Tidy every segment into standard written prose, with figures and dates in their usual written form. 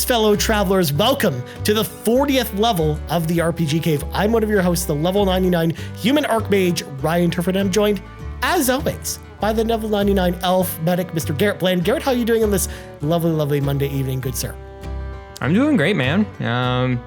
fellow travelers. Welcome to the 40th level of the RPG Cave. I'm one of your hosts, the level 99 human archmage, Ryan Turford. I'm joined, as always, by the level 99 elf medic, Mr. Garret Bland. Garret, how are you doing on this lovely, lovely Monday evening, good sir? I'm doing great, man.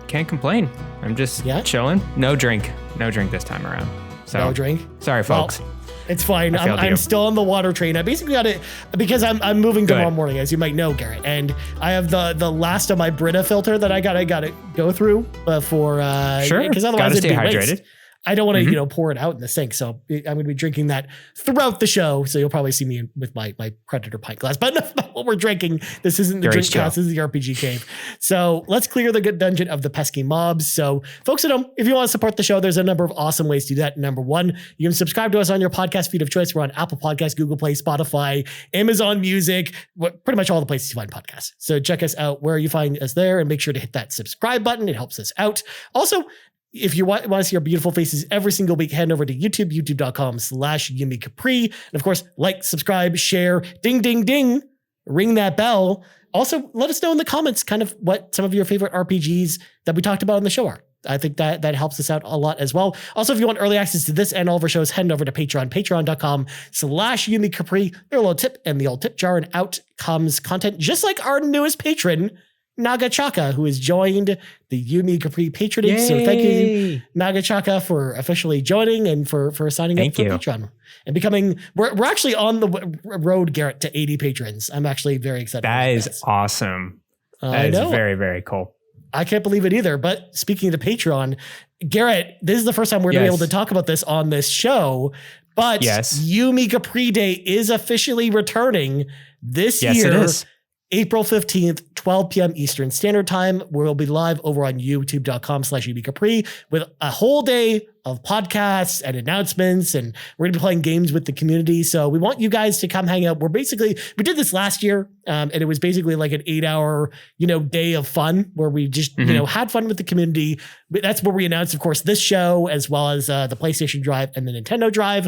Can't complain. I'm just chilling. No drink this time around. So, no drink? Sorry, folks. Well, it's fine. I'm still on the water train. I basically got it because I'm moving tomorrow morning, as you might know, Garret. And I have the last of my Brita filter that I gotta go through before because otherwise it'd be waste. I don't want to, pour it out in the sink. So I'm going to be drinking that throughout the show. So you'll probably see me with my Predator pint glass. But enough about what we're drinking. This isn't the drink cast. This is the RPG Cave. So let's clear the good dungeon of the pesky mobs. So folks at home, if you want to support the show, there's a number of awesome ways to do that. Number one, you can subscribe to us on your podcast feed of choice. We're on Apple Podcasts, Google Play, Spotify, Amazon Music, pretty much all the places you find podcasts. So check us out where you find us there and make sure to hit that subscribe button. It helps us out. Also, if you want to see our beautiful faces every single week, head over to YouTube, youtube.com/Yumi Capri. And of course, like, subscribe, share, ding, ding, ding, ring that bell. Also, let us know in the comments kind of what some of your favorite RPGs that we talked about on the show are. I think that helps us out a lot as well. Also, if you want early access to this and all of our shows, head over to Patreon, patreon.com/Yumi Capri. There's a little tip and the old tip jar, and out comes content just like our newest patron, Nagachaka, who has joined the Yumi Capri patronage. Yay. So thank you, Nagachaka, for officially joining and for signing up for Patreon and becoming. We're actually on the road, Garret, to 80 patrons. I'm actually very excited. That is awesome. That is very, very cool. I can't believe it either. But speaking of the Patreon, Garret, this is the first time we're going to be able to talk about this on this show. But Yumi Capri Day is officially returning this year. It is. April 15th, 12 p.m. Eastern Standard Time. We'll be live over on youtube.com/Yumi Capri with a whole day of podcasts and announcements, and we're going to be playing games with the community. So we want you guys to come hang out. We did this last year, and it was basically like an 8-hour, day of fun where we just, had fun with the community. That's where we announced, of course, this show, as well as the PlayStation Drive and the Nintendo Drive.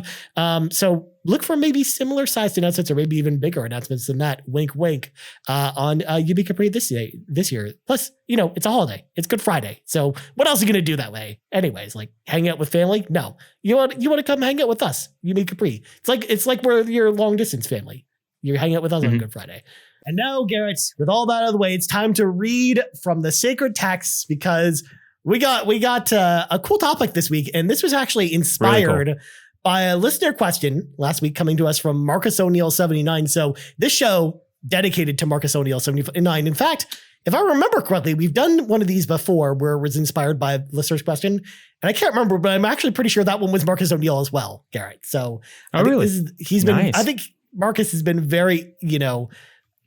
So look for maybe similar sized announcements or maybe even bigger announcements than that. Wink, wink, on Yumi Capri this year. Plus, it's a holiday. It's Good Friday. So what else are you going to do that way? Anyways, like hang out with family? No. You want to come hang out with us, Yumi Capri. It's like we're your long distance family. You're hanging out with us on Good Friday. And now, Garret, with all that out of the way, it's time to read from the sacred texts because we got a cool topic this week. And this was actually inspired by a listener question last week coming to us from Marcus O'Neill 79. So this show dedicated to Marcus O'Neill 79. In fact, if I remember correctly, we've done one of these before where it was inspired by a listener's question. And I can't remember, but I'm actually pretty sure that one was Marcus O'Neill as well, Garret. So I think Marcus has been very,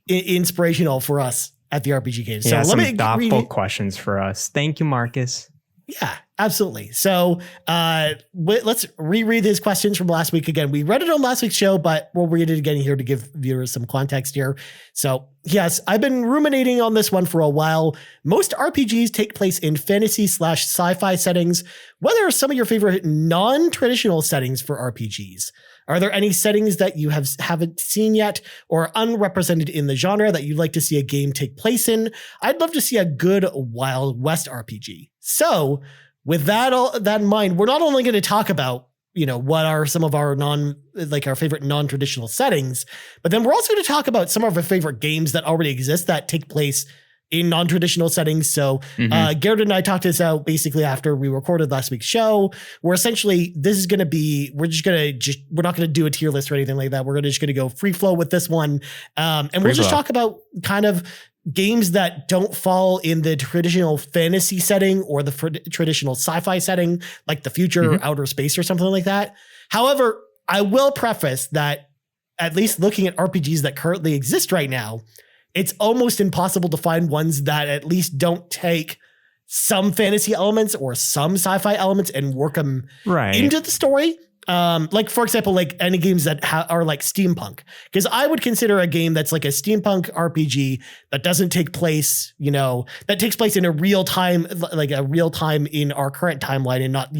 inspirational for us at the RPG Cave. So let me thoughtful questions for us. Thank you, Marcus. Yeah, absolutely. So let's reread his questions from last week again. We read it on last week's show, but we'll read it again here to give viewers some context here. So yes, I've been ruminating on this one for a while. Most RPGs take place in fantasy/sci-fi settings. What are some of your favorite non-traditional settings for RPGs? Are there any settings that you haven't seen yet or unrepresented in the genre that you'd like to see a game take place in? I'd love to see a good Wild West RPG. So with that in mind, we're not only going to talk about, what are some of our our favorite non-traditional settings, but then we're also going to talk about some of our favorite games that already exist that take place in non-traditional settings. So Garret and I talked this out basically after we recorded last week's show, where essentially this is going to be, we're not going to do a tier list or anything like that. We're just going to go free flow with this one. And we'll just talk about kind of games that don't fall in the traditional fantasy setting or the traditional sci-fi setting, like the future or outer space or something like that. However, I will preface that at least looking at RPGs that currently exist right now, it's almost impossible to find ones that at least don't take some fantasy elements or some sci-fi elements and work them into the story. Like, for example, like any games that are like steampunk, because I would consider a game that's like a steampunk RPG that doesn't take place, that takes place in a real time in our current timeline and not,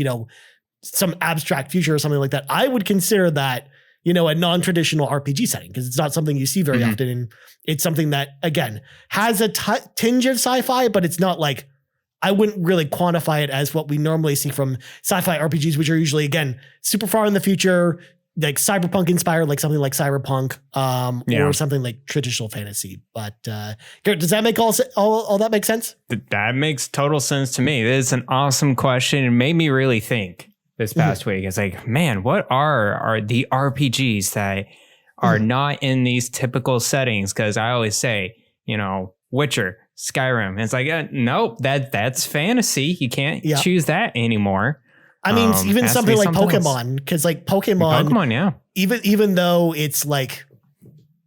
some abstract future or something like that. I would consider that, a non-traditional RPG setting, because it's not something you see very often. And it's something that, again, has a tinge of sci-fi, but it's not like, I wouldn't really quantify it as what we normally see from sci-fi RPGs, which are usually, again, super far in the future, like cyberpunk inspired, like something like Cyberpunk, or something like traditional fantasy. But Garret, does that make all that make sense? That makes total sense to me. This is an awesome question. It made me really think this past week. It's like, man, what are the RPGs that are not in these typical settings? Because I always say, Witcher, Skyrim. It's like, nope, that's fantasy. You can't choose that anymore. I mean, even something like Pokemon, because like Pokemon, yeah. Even though it's like,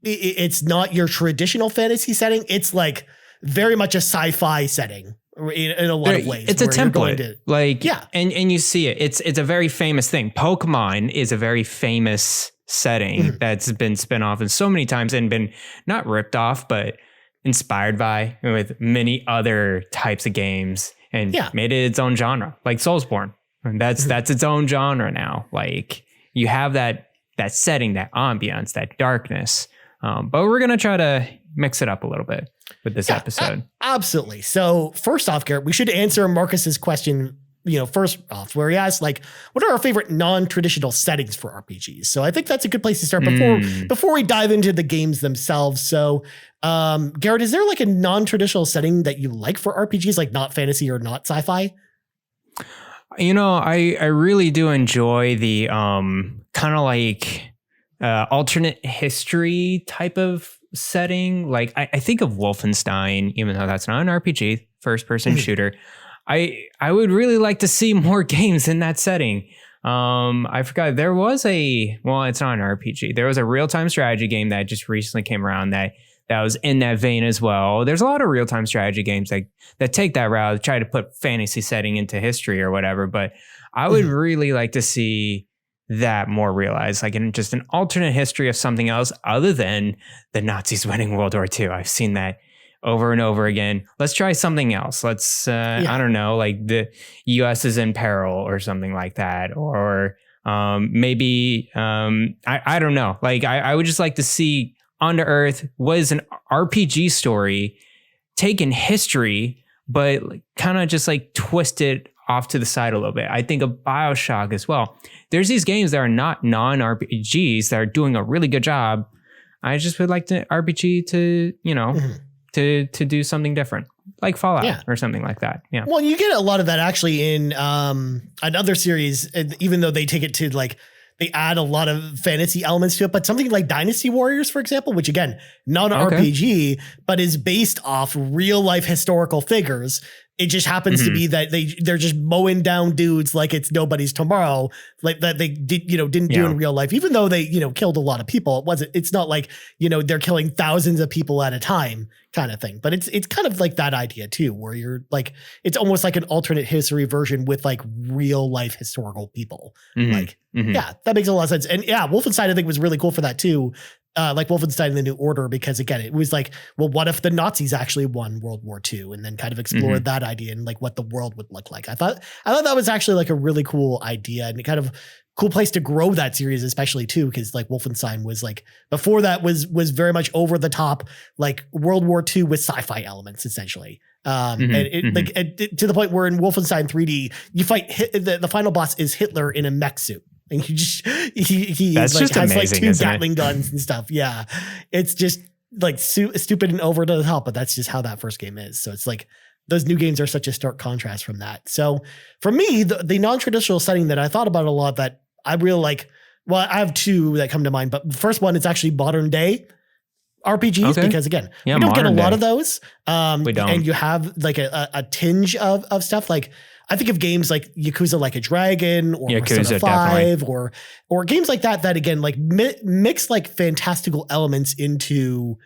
it's not your traditional fantasy setting, it's like very much a sci-fi setting in a lot of ways. It's a template, and you see it. It's a very famous thing. Pokemon is a very famous setting that's been spin off in so many times and been not ripped off, but inspired by with many other types of games and made it its own genre, like Soulsborne. And that's its own genre now. Like you have that setting, that ambience, that darkness. But we're going to try to mix it up a little bit with this episode. Absolutely. So first off, Garret, we should answer Marcus's question, first off, where he asked, like, what are our favorite non-traditional settings for RPGs? So I think that's a good place to start before we dive into the games themselves. So Garret, is there like a non-traditional setting that you like for RPGs, like not fantasy or not sci-fi? I really do enjoy the kind of like alternate history type of setting. Like I think of Wolfenstein, even though that's not an RPG, first person shooter. I would really like to see more games in that setting. I forgot there was it's not an RPG. There was a real-time strategy game that just recently came around that was in that vein as well. There's a lot of real-time strategy games that take that route, try to put fantasy setting into history or whatever. But I would really like to see that more realized, like in just an alternate history of something else other than the Nazis winning World War II. I've seen that over and over again. Let's try something else. Let's, I don't know, like the U.S. is in peril or something like that. Or maybe, I don't know. Like I would just like to see Under Earth was an RPG story taken history, but kind of just like twisted off to the side a little bit. I think of BioShock as well. There's these games that are not non-RPGs that are doing a really good job. I just would like to RPG to, to do something different, like Fallout or something like that. Yeah. Well, you get a lot of that actually in another series, even though they take it to like, they add a lot of fantasy elements to it, but something like Dynasty Warriors, for example, which again, not an RPG, but is based off real life historical figures. It just happens to be that they're just mowing down dudes like it's nobody's tomorrow, like that they didn't do in real life, even though they, killed a lot of people. It's not like, they're killing thousands of people at a time kind of thing, but it's kind of like that idea too, where you're like, it's almost like an alternate history version with like real life historical people. Yeah, that makes a lot of sense. And yeah, Wolfenstein I think was really cool for that too. Like Wolfenstein: The New Order, because again, it was like, well, what if the Nazis actually won World War II, and then kind of explored that idea and like what the world would look like. I thought that was actually like a really cool idea and kind of cool place to grow that series, especially too, because like Wolfenstein was like, before that was very much over the top, like World War II with sci-fi elements essentially. And to the point where in Wolfenstein 3D, you fight the final boss is Hitler in a mech suit. And he That's like just has amazing, like 2 Gatling guns and stuff. Yeah. It's just like stupid and over the top, but that's just how that first game is. So it's like those new games are such a stark contrast from that. So for me, the non-traditional setting that I thought about a lot that I really like, well, I have 2 that come to mind, but the first one is actually modern day RPGs, because again, we don't get a lot of those. We don't. And you have like a tinge of stuff. Like I think of games like Yakuza Like a Dragon or Persona 5 or games like that again, like mix like fantastical elements into,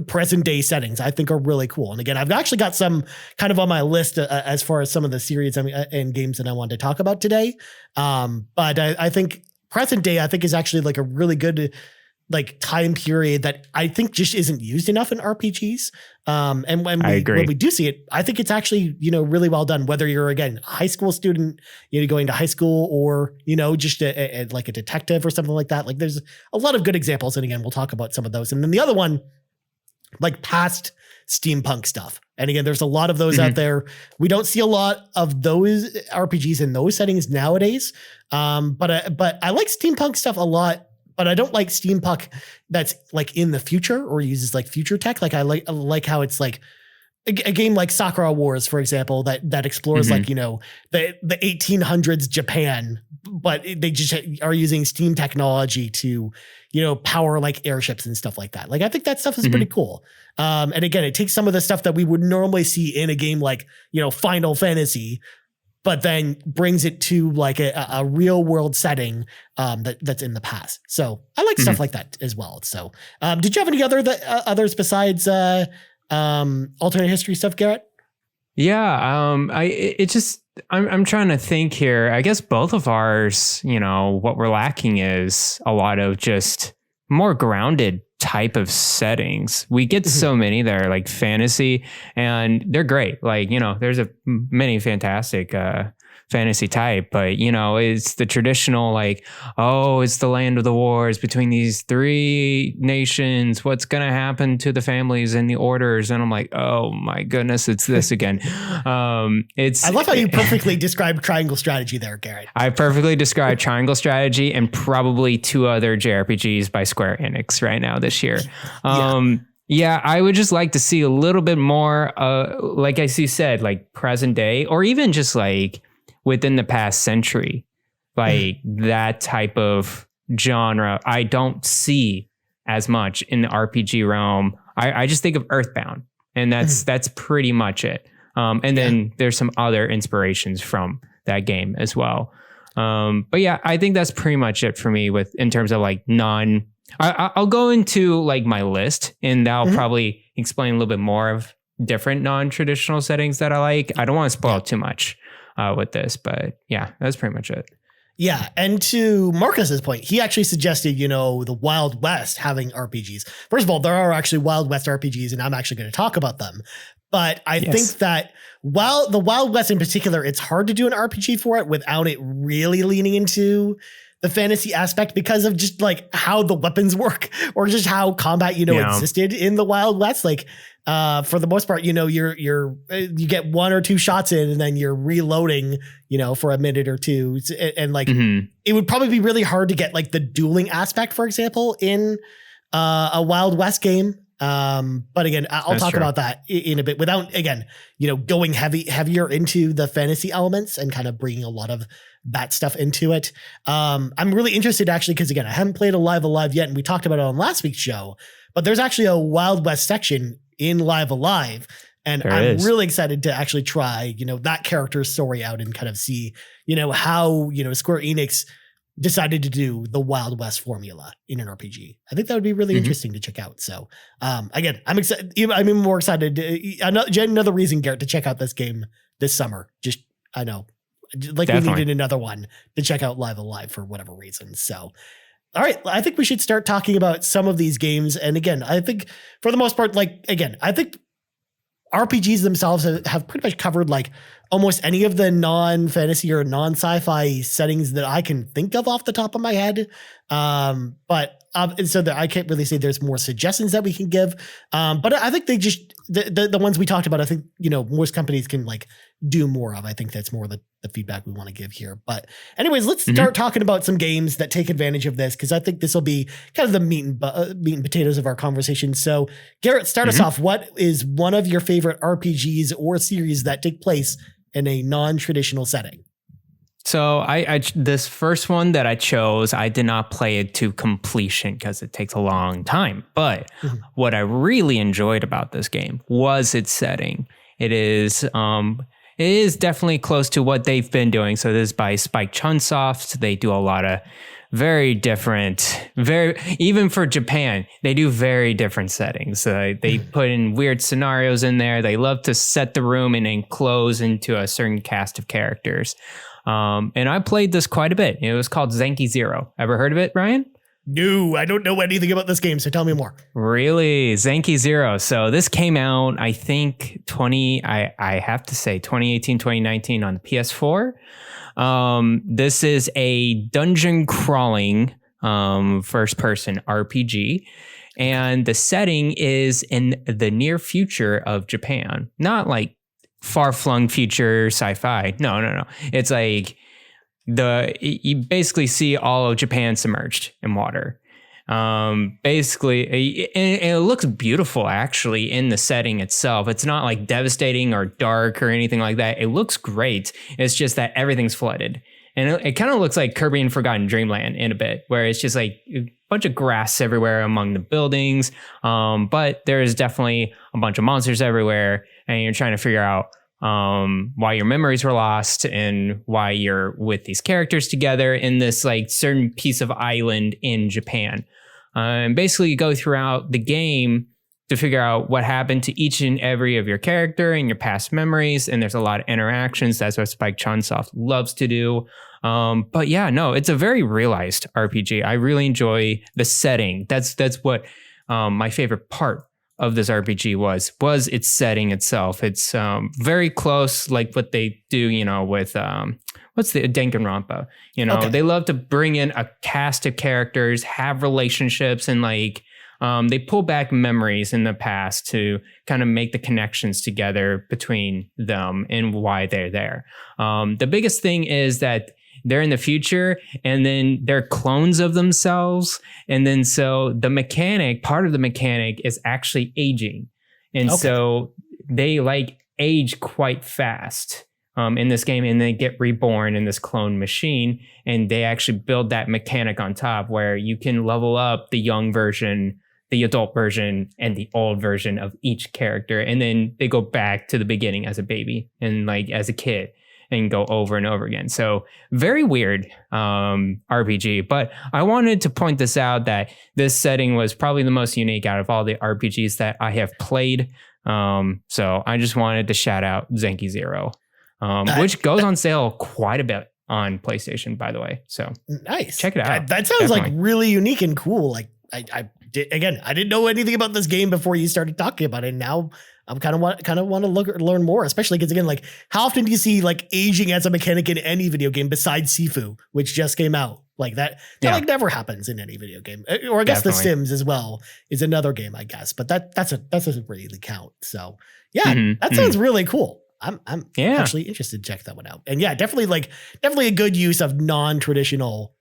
present day settings, I think are really cool. And again, I've actually got some kind of on my list as far as some of the series and games that I wanted to talk about today. But I think present day, I think is actually like a really good like time period that I think just isn't used enough in RPGs. And when we do see it, I think it's actually, really well done, whether you're, again, a high school student, going to high school, or, just like a detective or something like that. Like there's a lot of good examples. And again, we'll talk about some of those. And then the other one, like past steampunk stuff. And again, there's a lot of those out there. We don't see a lot of those RPGs in those settings nowadays. But I like steampunk stuff a lot. But I don't like steampunk that's like in the future or uses like future tech. Like I like how it's like a game like Sakura Wars, for example, that explores like, the 1800s Japan, but they just are using steam technology to, power like airships and stuff like that. Like I think that stuff is pretty cool. And again, it takes some of the stuff that we would normally see in a game like, Final Fantasy, but then brings it to like a real world setting that's in the past. So I like stuff like that as well. So did you have any others besides alternate history stuff, Garrett? Yeah, I'm trying to think here. I guess both of ours, what we're lacking is a lot of just more grounded type of settings. We get so many that are like fantasy, and they're great. Like, there's many fantastic fantasy type, but it's the traditional like, oh, it's the land of the wars between these three nations. What's gonna happen to the families and the orders? And I'm like, oh my goodness, it's this again. I love how you perfectly described triangle strategy there, Garrett. I perfectly described triangle strategy and probably 2 other JRPGs by Square Enix right now this year. Yeah, I would just like to see a little bit more, like I said, like present day, or even just like within the past century, like that type of genre. I don't see as much in the RPG realm. I just think of Earthbound, and that's pretty much it. And then there's some other inspirations from that game as well. But yeah, I think that's pretty much it for me in terms of like I'll go into like my list, and that'll probably explain a little bit more of different non-traditional settings that I like. I don't want to spoil too much with this, but yeah, that's pretty much it. Yeah. And to Marcus's point, he actually suggested, the Wild West having RPGs. First of all, there are actually Wild West RPGs, and I'm actually going to talk about them. But I think that while the Wild West in particular, it's hard to do an RPG for it without it really leaning into the fantasy aspect, because of just like how the weapons work, or just how combat, existed in the Wild West. Like, for the most part, you get 1 or 2 shots in, and then you're reloading, for a minute or two. And like, it would probably be really hard to get like the dueling aspect, for example, in a Wild West game. But again, I'll talk about that in a bit without, again, going heavier into the fantasy elements and kind of bringing a lot of that stuff into it. I'm really interested actually, because again, I haven't played Live Alive yet, and we talked about it on last week's show, but there's actually a Wild West section in Live Alive, and I'm really excited to actually try, that character's story out and kind of see, how, Square Enix decided to do the Wild West formula in an RPG. I think that would be really interesting to check out. So again, I'm excited. I'm even more excited. Another reason, Garrett, to check out this game this summer. I know, like we needed another one to check out Live Alive for whatever reason. So, all right, I think we should start talking about some of these games. And again, I think for the most part, I think RPGs themselves have pretty much covered like almost any of the non-fantasy or non-sci-fi settings that I can think of off the top of my head. But so that I can't really say there's more suggestions that we can give. But I think they just, the ones we talked about, I think, most companies can like do more of. I think that's more the feedback we want to give here. But anyways, let's start talking about some games that take advantage of this, because I think this will be kind of the meat and potatoes of our conversation. So Garrett, start us off. What is one of your favorite RPGs or series that take place in a non-traditional setting? So I this first one that I chose, I did not play it to completion because it takes a long time. But what I really enjoyed about this game was its setting. It is definitely close to what they've been doing. So this is by Spike Chunsoft. They do a lot of very different, even for Japan, they do very different settings. They put in weird scenarios in there. They love to set the room and enclose into a certain cast of characters. And I played this quite a bit. It was called Zenki Zero. Ever heard of it, Ryan? No, I don't know anything about this game, so tell me more. Really? Zenki Zero. So this came out, I think, I have to say 2018, 2019 on the PS4. This is a dungeon crawling first person RPG. And the setting is in the near future of Japan. Not like far-flung future sci-fi. No. It's like you basically see all of Japan submerged in water. Basically, and it looks beautiful actually in the setting itself. It's not like devastating or dark or anything like that. It looks great. It's just that everything's flooded. And it kind of looks like Kirby and Forgotten Dreamland in a bit, where it's just like a bunch of grass everywhere among the buildings. But there's definitely a bunch of monsters everywhere, and you're trying to figure out why your memories were lost and why you're with these characters together in this like certain piece of island in Japan. And basically you go throughout the game to figure out what happened to each and every of your character and your past memories. And there's a lot of interactions. That's what Spike Chunsoft loves to do. But yeah, no, it's a very realized RPG. I really enjoy the setting. That's what my favorite part of this RPG was its setting itself. It's very close, like what they do, with what's the Danganronpa. Okay. They love to bring in a cast of characters, have relationships, and like they pull back memories in the past to kind of make the connections together between them and why they're there. The biggest thing is that they're in the future and then they're clones of themselves. And then so part of the mechanic is actually aging. And so they like age quite fast in this game, and they get reborn in this clone machine. And they actually build that mechanic on top where you can level up the young version, the adult version, and the old version of each character. And then they go back to the beginning as a baby and like as a kid, and go over and over again. So very weird RPG. But I wanted to point this out that this setting was probably the most unique out of all the RPGs that I have played. So I just wanted to shout out Zenki Zero, which goes on sale quite a bit on PlayStation, by the way. So nice. Check it out. That sounds like really unique and cool. Like I didn't know anything about this game before you started talking about it. And now I'm kind of want to learn more, especially because again, like how often do you see like aging as a mechanic in any video game besides Sifu, which just came out? Like that like never happens in any video game. Or I guess The Sims as well is another game, I guess, but that doesn't really count. So yeah, that sounds really cool. I'm actually interested to check that one out. And yeah, definitely a good use of non-traditional,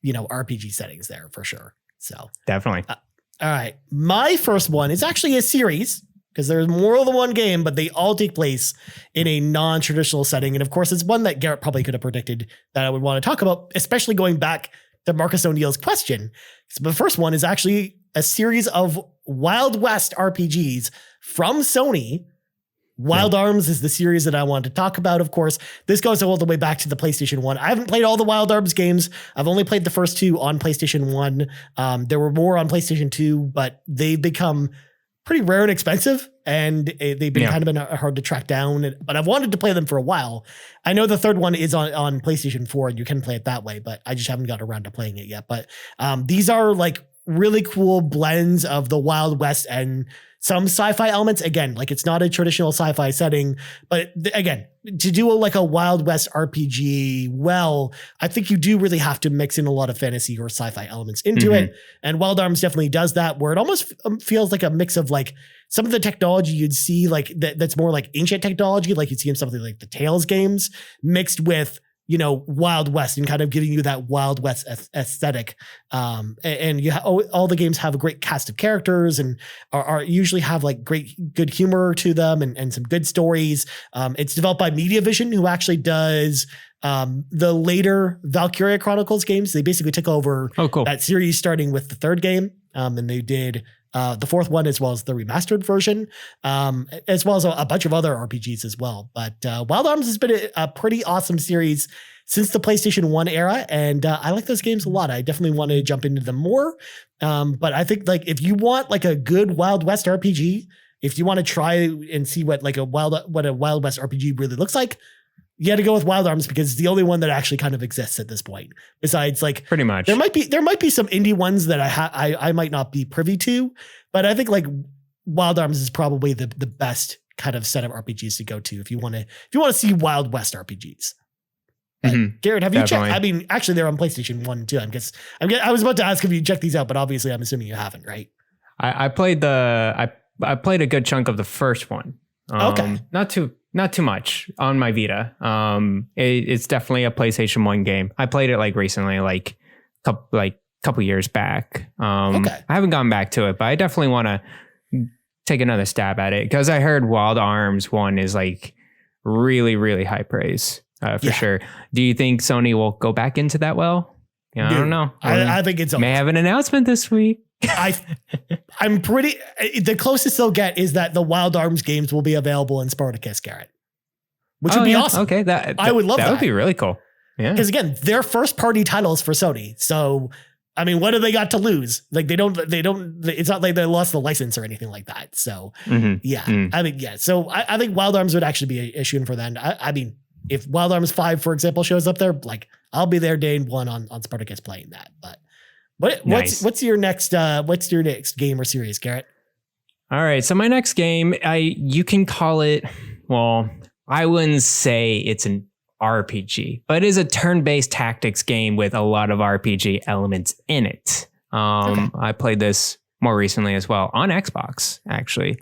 RPG settings there for sure. So definitely. All right. My first one is actually a series because there's more than one game, but they all take place in a non-traditional setting. And of course, it's one that Garrett probably could have predicted that I would want to talk about, especially going back to Marcus O'Neill's question. So the first one is actually a series of Wild West RPGs from Sony. Wild Arms is the series that I wanted to talk about, of course. This goes all the way back to the PlayStation 1. I haven't played all the Wild Arms games. I've only played the first two on PlayStation 1. There were more on PlayStation 2, but they've become pretty rare and expensive, and they've been kind of hard to track down. But I've wanted to play them for a while. I know the third one is on PlayStation 4, and you can play it that way, but I just haven't got around to playing it yet. But these are like really cool blends of the Wild West and some sci-fi elements. Again, like it's not a traditional sci-fi setting, but again, to do a Wild West RPG, I think you do really have to mix in a lot of fantasy or sci-fi elements into it. And Wild Arms definitely does that, where it almost feels like a mix of like some of the technology you'd see like that's more like ancient technology, like you'd see in something like the Tales games, mixed with Wild West and kind of giving you that Wild West aesthetic. And all the games have a great cast of characters and are usually have like good humor to them and some good stories. It's developed by MediaVision, who actually does the later Valkyria Chronicles games. They basically took over that series starting with the third game. And they did the fourth one, as well as the remastered version, as well as a bunch of other RPGs as well. But Wild Arms has been a pretty awesome series since the PlayStation 1 era, and I like those games a lot. I definitely want to jump into them more. But I think like if you want like a good Wild West RPG, if you want to try and see what a Wild West RPG really looks like, you had to go with Wild Arms because it's the only one that actually kind of exists at this point. Besides, like, Pretty much. there might be some indie ones that I might not be privy to, but I think like Wild Arms is probably the best kind of set of RPGs to go to if you want to see Wild West RPGs. Garrett, have you checked? I mean, actually, they're on PlayStation 1 too. I was about to ask if you checked these out, but obviously, I'm assuming you haven't, right? I played I played a good chunk of the first one. Okay, not too much on my Vita. It's definitely a PlayStation 1 game. I played it like recently, like couple years back. I haven't gone back to it, but I definitely want to take another stab at it because I heard Wild Arms 1 is like really, really high praise for sure. Do you think Sony will go back into that? Well, I don't know. I think it's may have an announcement this week. I'm pretty. The closest they'll get is that the Wild Arms games will be available in Spartacus, Garrett, which would be awesome. Okay, I would love that. That would be really cool. Yeah, because again, they're first party titles for Sony, so. I mean, what do they got to lose? Like they don't, it's not like they lost the license or anything like that. So I mean, yeah. So I think Wild Arms would actually be a issue for them. I mean, if Wild Arms 5, for example, shows up there, like I'll be there day one on Spartacus playing that. But what's your next game or series, Garrett? All right. So my next game, you can call it, well, I wouldn't say it's an RPG, but it is a turn-based tactics game with a lot of RPG elements in it. I played this more recently as well on Xbox, actually.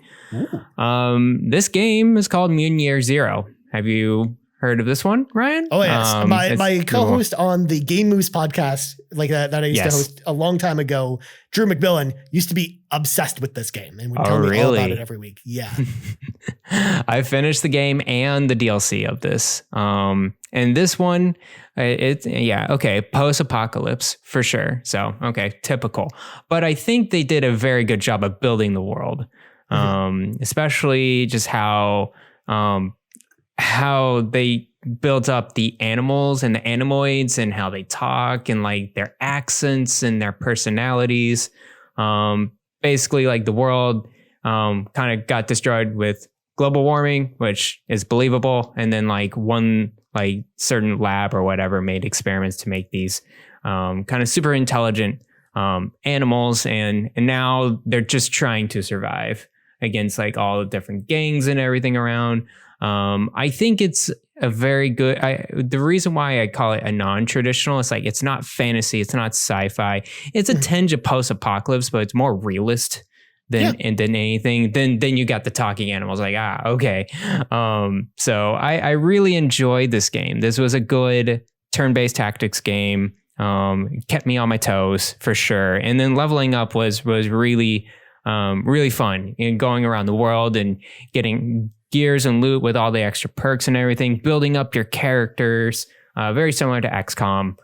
This game is called Mutant Year Zero. Have you heard of this one, Ryan? Oh yes, my co-host on the Game Moose podcast, like that I used to host a long time ago, Drew McMillan, used to be obsessed with this game and would tell me all about it every week. Yeah, I finished the game and the DLC of this. And this one, post-apocalypse for sure. So typical. But I think they did a very good job of building the world, especially just how they built up the animals and the animoids and how they talk and like their accents and their personalities. Basically, like the world kind of got destroyed with global warming, which is believable. And then like one like certain lab or whatever made experiments to make these kind of super intelligent animals. And now they're just trying to survive against like all the different gangs and everything around. I think it's a very good, the reason why I call it a non-traditional, it's like, it's not fantasy, it's not sci-fi. It's a tinge of post-apocalypse, but it's more realist than anything. Then you got the talking animals, like, okay. So I really enjoyed this game. This was a good turn-based tactics game. It kept me on my toes for sure. And then leveling up was really, really fun, and going around the world and getting gears and loot with all the extra perks and everything, building up your characters, very similar to XCOM.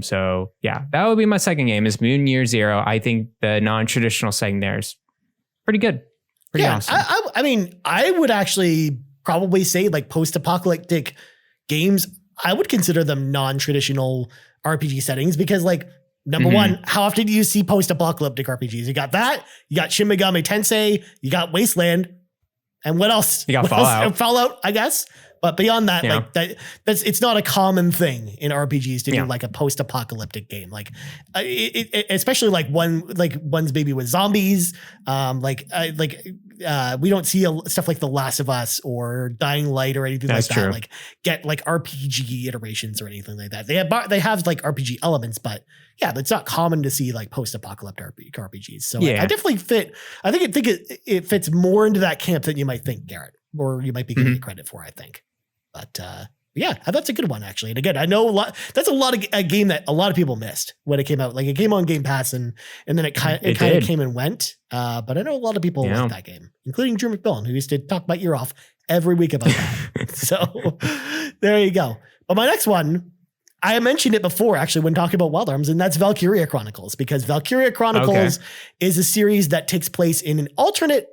So yeah, that would be my second game, is Mutant Year Zero. I think the non-traditional setting there is pretty good. Pretty awesome. I mean, I would actually probably say like post-apocalyptic games, I would consider them non-traditional RPG settings because like, number one, how often do you see post-apocalyptic RPGs? You got that, you got Shin Megami Tensei, you got Wasteland, and what else? You got Fallout. Fallout, I guess. But beyond that, like it's not a common thing in RPGs to do like a post-apocalyptic game. Like, especially like one's maybe with zombies. We don't see stuff like The Last of Us or Dying Light or anything like that. Like get like RPG iterations or anything like that. They have like RPG elements, but yeah, it's not common to see like post-apocalyptic RPGs. So I definitely fit. I think it fits more into that camp than you might think, Garrett, or you might be giving it credit for, I think. But yeah, that's a good one actually. And again, I know that's a game that a lot of people missed when it came out. Like it came on Game Pass and then it kind of came and went. But I know a lot of people like that game, including Drew McMillan, who used to talk my ear off every week about that. So there you go. But my next one, I mentioned it before actually when talking about Wild Arms, and that's Valkyria Chronicles, because Valkyria Chronicles is a series that takes place in an alternate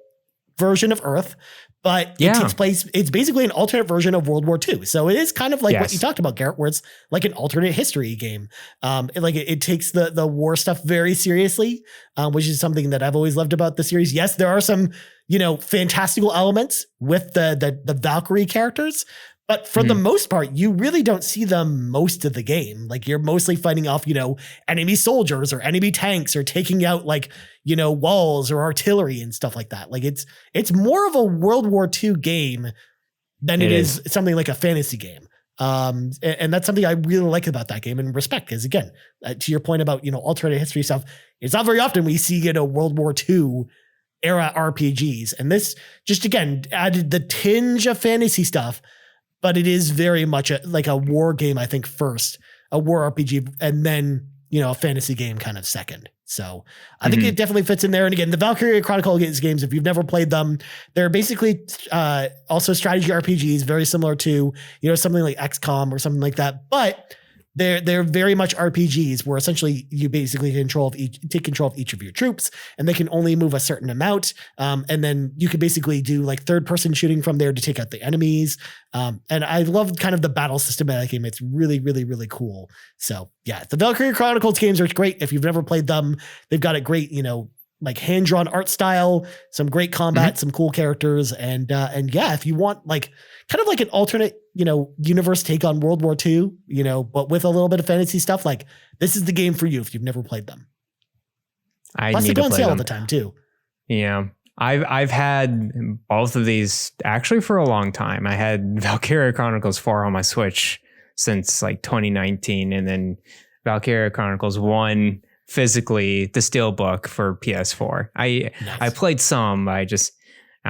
version of Earth, but it takes place, it's basically an alternate version of World War II. So it is kind of like what you talked about, Garrett, where it's like an alternate history game. It takes the war stuff very seriously, which is something that I've always loved about the series. Yes, there are some, fantastical elements with the Valkyrie characters, But for the most part, you really don't see them most of the game. Like you're mostly fighting off, enemy soldiers or enemy tanks or taking out walls or artillery and stuff like that. Like it's more of a World War II game than it is something like a fantasy game. And that's something I really like about that game and respect. Because again, to your point about, alternate history stuff, it's not very often we see, World War II era RPGs. And this just, again, added the tinge of fantasy stuff, but it is very much like a war game, I think, first, a war RPG, and then, a fantasy game kind of second. So I think it definitely fits in there. And again, the Valkyria Chronicles games, if you've never played them, they're basically also strategy RPGs, very similar to, something like XCOM or something like that. But they're very much RPGs where essentially you basically take control of each of your troops, and they can only move a certain amount. And then you can basically do like third person shooting from there to take out the enemies. And I love kind of the battle system of that game. It's really, really, really cool. So yeah, the Valkyria Chronicles games are great. If you've never played them, they've got a great, like hand-drawn art style, some great combat, some cool characters. And yeah, if you want like kind of like an alternate, universe take on World War II, but with a little bit of fantasy stuff, like this is the game for you if you've never played them. Plus they go on sale all the time too. Yeah. I've had both of these actually for a long time. I had Valkyria Chronicles 4 on my Switch since like 2019, and then Valkyria Chronicles 1 physically, the Steelbook for PS4. I played some. I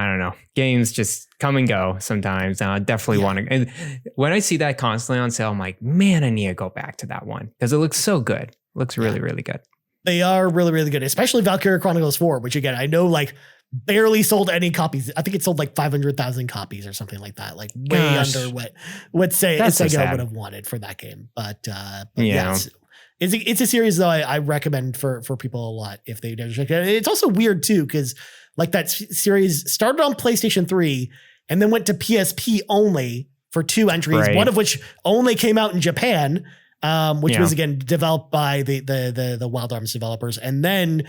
don't know. Games just come and go sometimes. I definitely want to. And when I see that constantly on sale, I'm like, man, I need to go back to that one because it looks so good. It looks really, really good. They are really, really good, especially Valkyria Chronicles 4, which again, I know like barely sold any copies. I think it sold like 500,000 copies or something like that. Like way under what Sega would have wanted for that game. But yeah. It's a series though I recommend for people a lot if they don't check it out. It's also weird too because like that series started on PlayStation 3 and then went to PSP only for 2 entries, one of which only came out in Japan, which was again developed by the Wild Arms developers, and then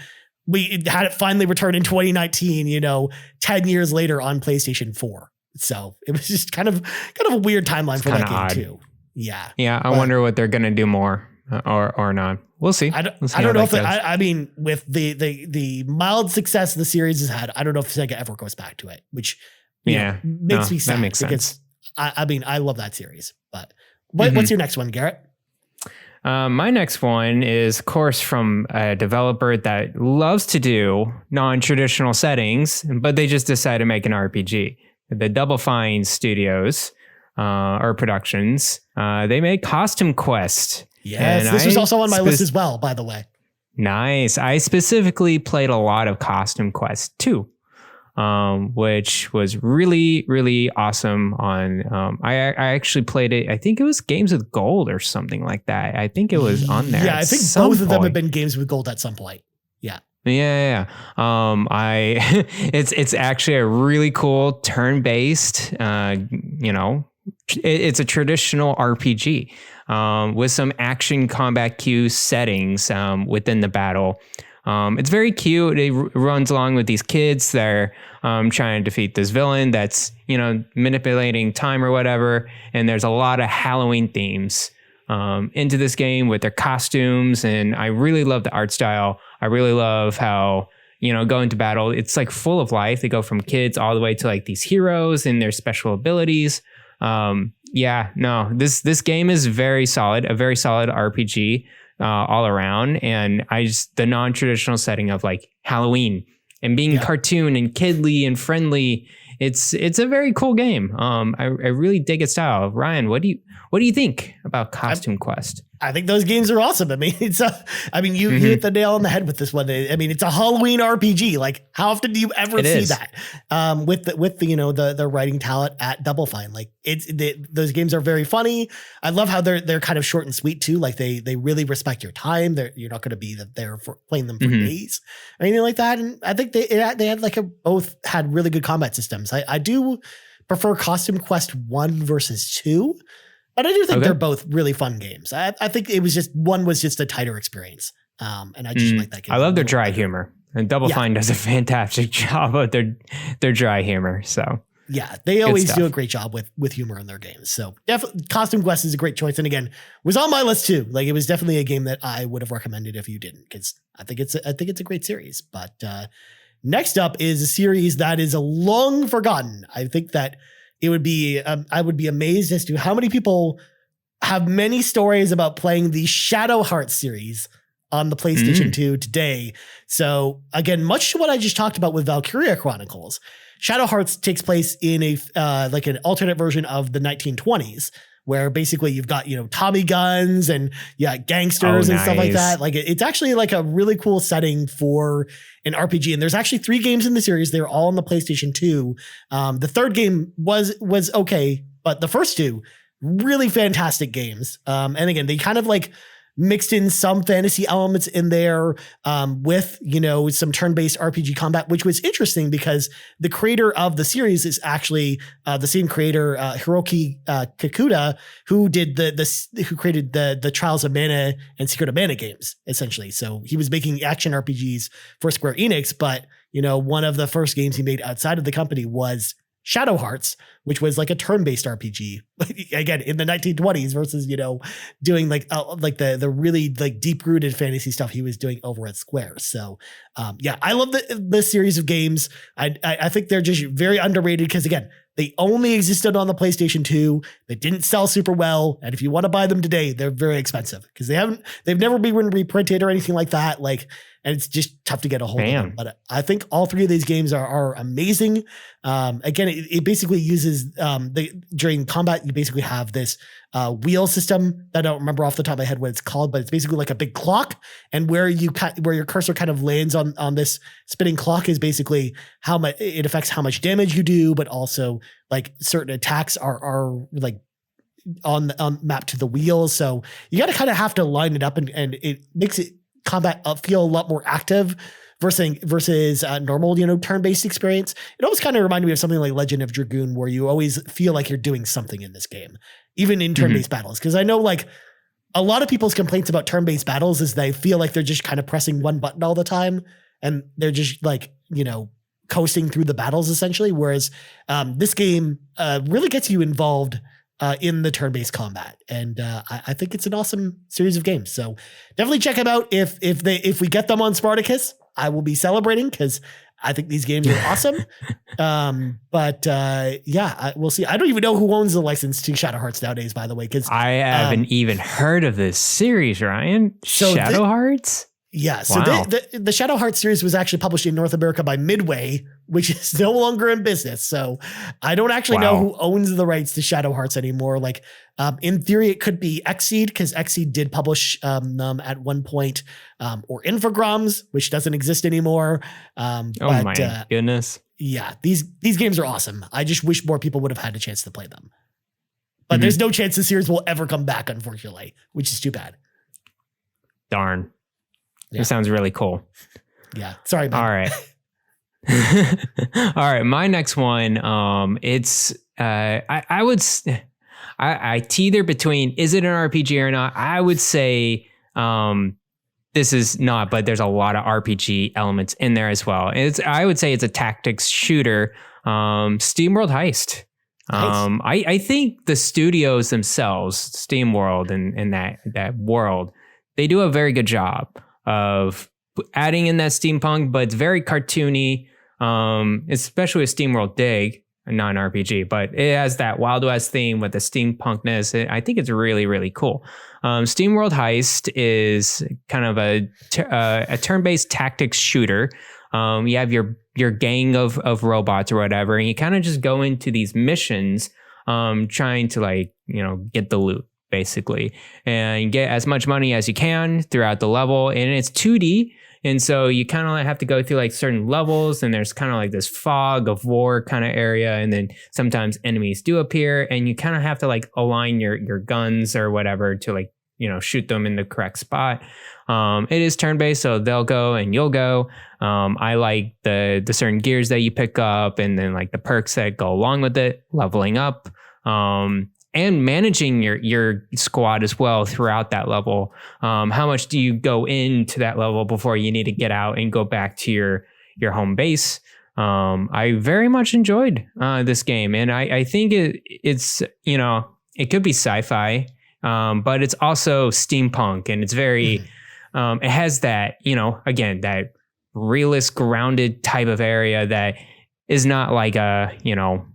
we had it finally returned in 2019. 10 years later on PlayStation 4. So it was just kind of a weird timeline for that game too. Yeah. I wonder what they're gonna do more. Or not. We'll see. I don't know if I mean, with the mild success the series has had, I don't know if Sega ever goes back to it, which makes me sad. That makes sense. I love that series. But what's your next one, Garrett? My next one is, of course, from a developer that loves to do non-traditional settings, but they just decided to make an RPG. The Double Fine Studios or Productions. They made Costume Quest. Yes, this was also on my list as well, by the way. Nice. I specifically played a lot of Costume Quest 2, which was really, really awesome. I actually played it. I think it was Games with Gold or something like that. I think it was on there. Yeah, I think both of them have been Games with Gold at some point. Yeah. Yeah. It's actually a really cool turn-based, it's a traditional RPG with some action combat queue settings within the battle. It's very cute. It runs along with these kids. They're trying to defeat this villain that's, manipulating time or whatever. And there's a lot of Halloween themes into this game with their costumes. And I really love the art style. I really love how, go into battle. It's like full of life. They go from kids all the way to like these heroes and their special abilities. This game is very solid, a very solid RPG all around. And the non-traditional setting of like Halloween and being cartoon and kidly and friendly. It's a very cool game. I really dig its style. Ryan, what do you think about Costume Quest? I think those games are awesome. I mean, you hit the nail on the head with this one. I mean, it's a Halloween RPG. Like, how often do you ever see that? With the writing talent at Double Fine, like those games are very funny. I love how they're kind of short and sweet too. Like they really respect your time. You're not going to be there for playing them for days or anything like that. And I think they had both had really good combat systems. I do prefer Costume Quest 1 versus 2. But I do think they're both really fun games. I think one was just a tighter experience. And I just like that game. I love their dry humor. And Double Fine does a fantastic job of their dry humor. So Yeah, they always do a great job with humor in their games. So definitely Costume Quest is a great choice. And again, was on my list too. Like it was definitely a game that I would have recommended if you didn't, because I think it's a great series. But next up is a series that is long forgotten. I think that it would be I would be amazed as to how many people have many stories about playing the Shadow Hearts series on the PlayStation 2 today. So again, much to what I just talked about with Valkyria Chronicles, Shadow Hearts takes place in a like an alternate version of the 1920s, where basically you've got, Tommy guns and gangsters and stuff like that. Like it's actually like a really cool setting for an RPG. And there's actually 3 games in the series. They're all on the PlayStation 2. The third game was okay, but the first 2 really fantastic games. And again, they kind of like mixed in some fantasy elements in there with, some turn-based RPG combat, which was interesting because the creator of the series is actually the same creator, Hiroki Kikuta, who did who created the Trials of Mana and Secret of Mana games, essentially. So he was making action RPGs for Square Enix, but, one of the first games he made outside of the company was Shadow Hearts, which was like a turn-based RPG, again in the 1920s versus doing like the really like deep-rooted fantasy stuff he was doing over at Square. So I love the series of games. I think they're just very underrated because again, they only existed on the PlayStation 2. They didn't sell super well, and if you want to buy them today, they're very expensive because they've never been reprinted or anything like that. And it's just tough to get a hold of them. But I think all 3 of these games are amazing. Again, it basically uses during combat, you basically have this wheel system. I don't remember off the top of my head what it's called, but it's basically like a big clock. And where your cursor kind of lands on this spinning clock is basically how much it affects how much damage you do, but also like certain attacks are like on mapped to the wheel. So you got to kind of have to line it up, and it makes it combat feel a lot more active versus normal, turn-based experience. It always kind of reminded me of something like Legend of Dragoon, where you always feel like you're doing something in this game, even in turn-based battles. Because I know like a lot of people's complaints about turn-based battles is they feel like they're just kind of pressing one button all the time, and they're just like, coasting through the battles essentially. Whereas this game really gets you involved in the turn-based combat. And I think it's an awesome series of games. So definitely check them out. If we get them on Spartacus, I will be celebrating because I think these games are awesome. We'll see. I don't even know who owns the license to Shadow Hearts nowadays, by the way, because I haven't even heard of this series, Ryan. Shadow Hearts? Yeah, so wow. the Shadow Hearts series was actually published in North America by Midway, which is no longer in business. So I don't actually know who owns the rights to Shadow Hearts anymore. Like, in theory, it could be Xseed, because Xseed did publish them at one point, or Infogrames, which doesn't exist anymore. My goodness. Yeah, these games are awesome. I just wish more people would have had a chance to play them. But there's no chance the series will ever come back, unfortunately, which is too bad. Darn. Yeah. It sounds really cool. Yeah. Sorry, man. All right. All right. My next one, it's, I teeter between, is it an RPG or not? I would say, this is not, but there's a lot of RPG elements in there as well. I would say it's a tactics shooter, SteamWorld Heist. Nice. I think the studios themselves, SteamWorld and that world, they do a very good job of adding in that steampunk, but it's very cartoony, especially with SteamWorld Dig, a non-RPG, but it has that Wild West theme with the steampunkness. I think it's really, really cool. SteamWorld Heist is kind of a turn-based tactics shooter. You have your gang of robots or whatever, and you kind of just go into these missions trying to get the loot, basically, and get as much money as you can throughout the level. And it's 2D. And so you kind of have to go through like certain levels, and there's kind of like this fog of war kind of area. And then sometimes enemies do appear, and you kind of have to like align your guns or whatever to shoot them in the correct spot. It is turn-based, so they'll go and you'll go. I like the certain gears that you pick up, and then like the perks that go along with it, leveling up. And managing your squad as well throughout that level. How much do you go into that level before you need to get out and go back to your home base? I very much enjoyed this game, and I think it's it could be sci-fi, but it's also steampunk, and it's very it has that again that realist, grounded type of area that is not like a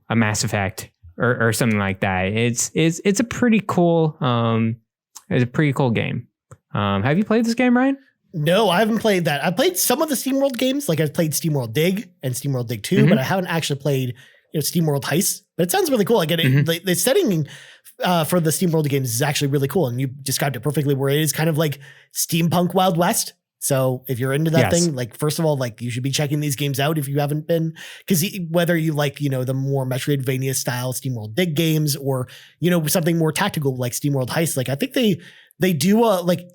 Mass Effect or something like that. It's a pretty cool game. Have you played this game, Ryan? No, I haven't played that. I've played some of the SteamWorld games. Like I've played SteamWorld Dig and SteamWorld Dig 2, but I haven't actually played SteamWorld Heist. But it sounds really cool. Like the setting for the SteamWorld games is actually really cool. And you described it perfectly, where it is kind of like steampunk Wild West. So if you're into that thing, like first of all, like you should be checking these games out if you haven't been, because whether you like, the more Metroidvania style SteamWorld Dig games or, something more tactical like SteamWorld Heist, like I think they do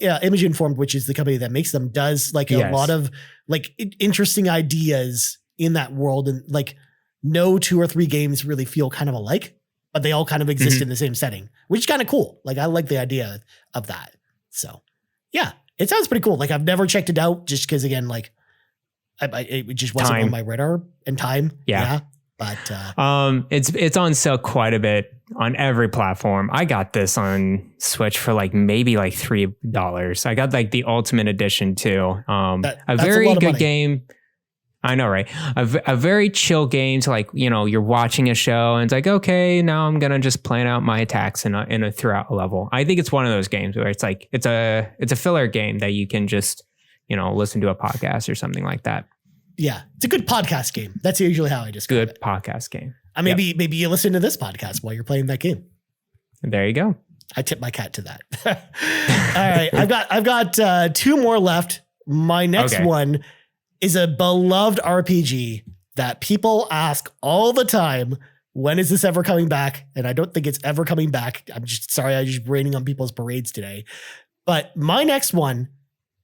Image Informed, which is the company that makes them, does like a lot of like interesting ideas in that world. And like no 2 or 3 games really feel kind of alike, but they all kind of exist in the same setting, which is kind of cool. Like I like the idea of that. So yeah. It sounds pretty cool. Like I've never checked it out just because again, like it just wasn't on my radar and time. Yeah. But it's on sale quite a bit on every platform. I got this on Switch for like maybe like $3. I got like the Ultimate Edition too. A very good game. I know, right? A very chill game to like, you're watching a show and it's like, okay, now I'm going to just plan out my attacks in a throughout a level. I think it's one of those games where it's like, it's a filler game that you can just, listen to a podcast or something like that. Yeah. It's a good podcast game. That's usually how I describe it. Good podcast game. Maybe you listen to this podcast while you're playing that game. There you go. I tip my cat to that. All right. I've got 2 more left. My next one is a beloved RPG that people ask all the time, when is this ever coming back? And I don't think it's ever coming back. I'm just sorry, I'm just raining on people's parades today. But my next one